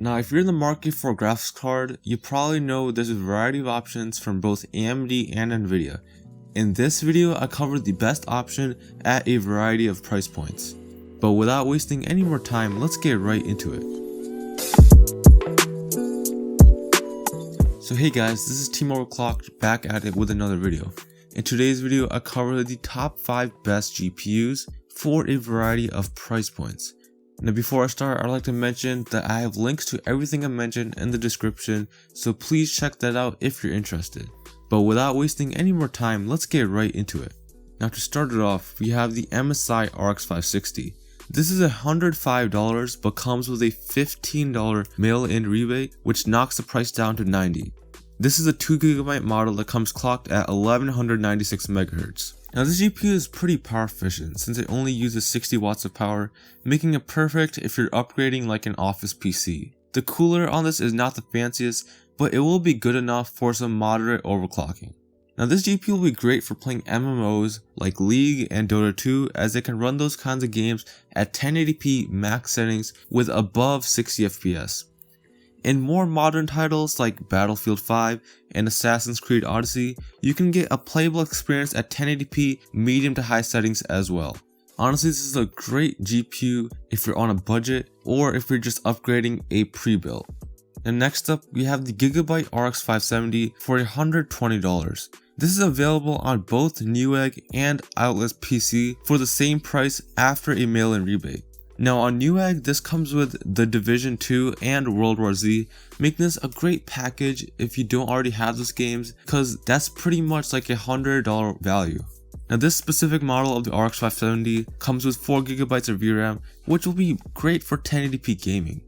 Now if you're in the market for a graphics card, you probably know there's a variety of options from both AMD and Nvidia. In this video, I covered the best option at a variety of price points. But without wasting any more time, let's get right into it. So hey guys, this is TeamOverclocked back at it with another video. In today's video, I covered the top 5 best GPUs for a variety of price points. Now before I start, I'd like to mention that I have links to everything I mentioned in the description, so please check that out if you're interested. But without wasting any more time, let's get right into it. Now to start it off, we have the MSI RX 560. This is $105 but comes with a $15 mail-in rebate, which knocks the price down to $90. This is a 2GB model that comes clocked at 1196 MHz. Now this GPU is pretty power efficient since it only uses 60 watts of power, making it perfect if you're upgrading like an office PC. The cooler on this is not the fanciest, but it will be good enough for some moderate overclocking. Now this GPU will be great for playing MMOs like League and Dota 2, as it can run those kinds of games at 1080p max settings with above 60 FPS. In more modern titles like Battlefield 5 and Assassin's Creed Odyssey, you can get a playable experience at 1080p medium to high settings as well. Honestly, this is a great GPU if you're on a budget or if you're just upgrading a pre-built. And next up, we have the Gigabyte RX 570 for $120. This is available on both Newegg and Outlets PC for the same price after a mail-in rebate. Now on Newegg, this comes with The Division 2 and World War Z, making this a great package if you don't already have those games, because that's pretty much like $100 value. Now this specific model of the RX 570 comes with 4GB of VRAM, which will be great for 1080p gaming.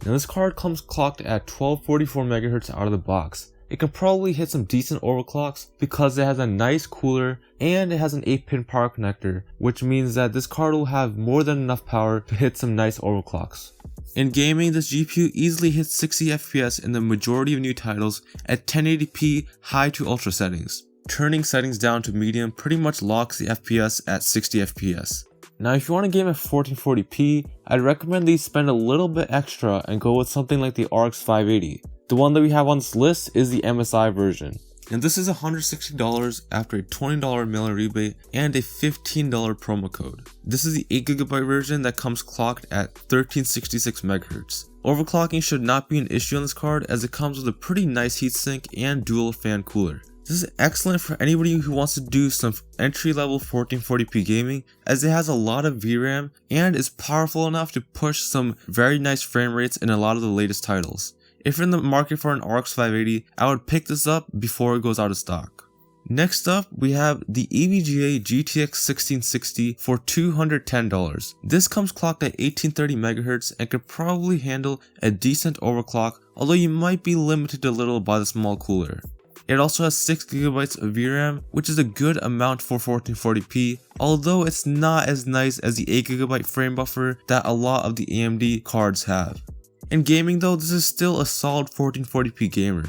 Now this card comes clocked at 1244 MHz out of the box. It can probably hit some decent overclocks because it has a nice cooler and it has an 8-pin power connector, which means that this card will have more than enough power to hit some nice overclocks. In gaming, this GPU easily hits 60 FPS in the majority of new titles at 1080p high to ultra settings. Turning settings down to medium pretty much locks the FPS at 60 FPS. Now if you want to game at 1440p, I'd recommend that you spend a little bit extra and go with something like the RX 580. The one that we have on this list is the MSI version. And this is $160 after a $20 mail-in rebate and a $15 promo code. This is the 8GB version that comes clocked at 1366 MHz. Overclocking should not be an issue on this card as it comes with a pretty nice heatsink and dual fan cooler. This is excellent for anybody who wants to do some entry-level 1440p gaming, as it has a lot of VRAM and is powerful enough to push some very nice frame rates in a lot of the latest titles. If you're in the market for an RX 580, I would pick this up before it goes out of stock. Next up, we have the EVGA GTX 1660 for $210. This comes clocked at 1830 MHz and could probably handle a decent overclock, although you might be limited a little by the small cooler. It also has 6GB of VRAM, which is a good amount for 1440p, although it's not as nice as the 8GB frame buffer that a lot of the AMD cards have. In gaming though, this is still a solid 1440p gamer.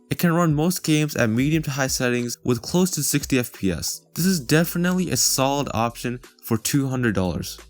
It can run most games at medium to high settings with close to 60 FPS. This is definitely a solid option for $200.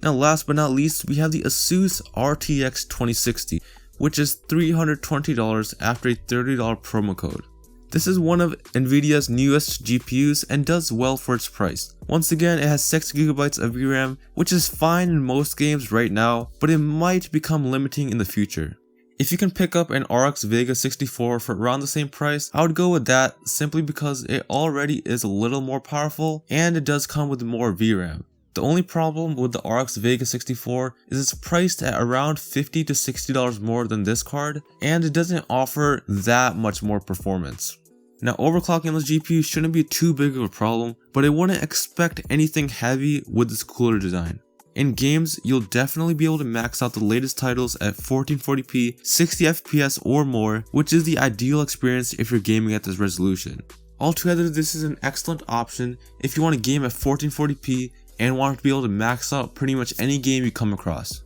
Now last but not least, we have the Asus RTX 2060, which is $320 after a $30 promo code. This is one of Nvidia's newest GPUs and does well for its price. Once again, it has 6GB of VRAM, which is fine in most games right now, but it might become limiting in the future. If you can pick up an RX Vega 64 for around the same price, I would go with that simply because it already is a little more powerful and it does come with more VRAM. The only problem with the RX Vega 64 is it's priced at around $50 to $60 more than this card, and it doesn't offer that much more performance. Now overclocking on this GPU shouldn't be too big of a problem, but I wouldn't expect anything heavy with this cooler design. In games, you'll definitely be able to max out the latest titles at 1440p, 60 FPS or more, which is the ideal experience if you're gaming at this resolution. Altogether, this is an excellent option if you want to game at 1440p and want to be able to max out pretty much any game you come across.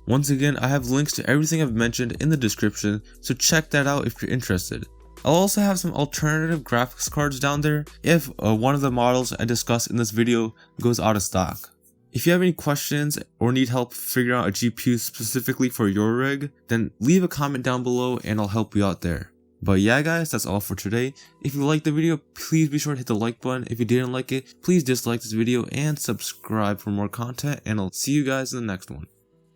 Once again, I have links to everything I've mentioned in the description, so check that out if you're interested. I'll also have some alternative graphics cards down there if one of the models I discussed in this video goes out of stock. If you have any questions or need help figuring out a GPU specifically for your rig, then leave a comment down below and I'll help you out there. But yeah guys, that's all for today. If you liked the video, please be sure to hit the like button. If you didn't like it, please dislike this video and subscribe for more content, and I'll see you guys in the next one.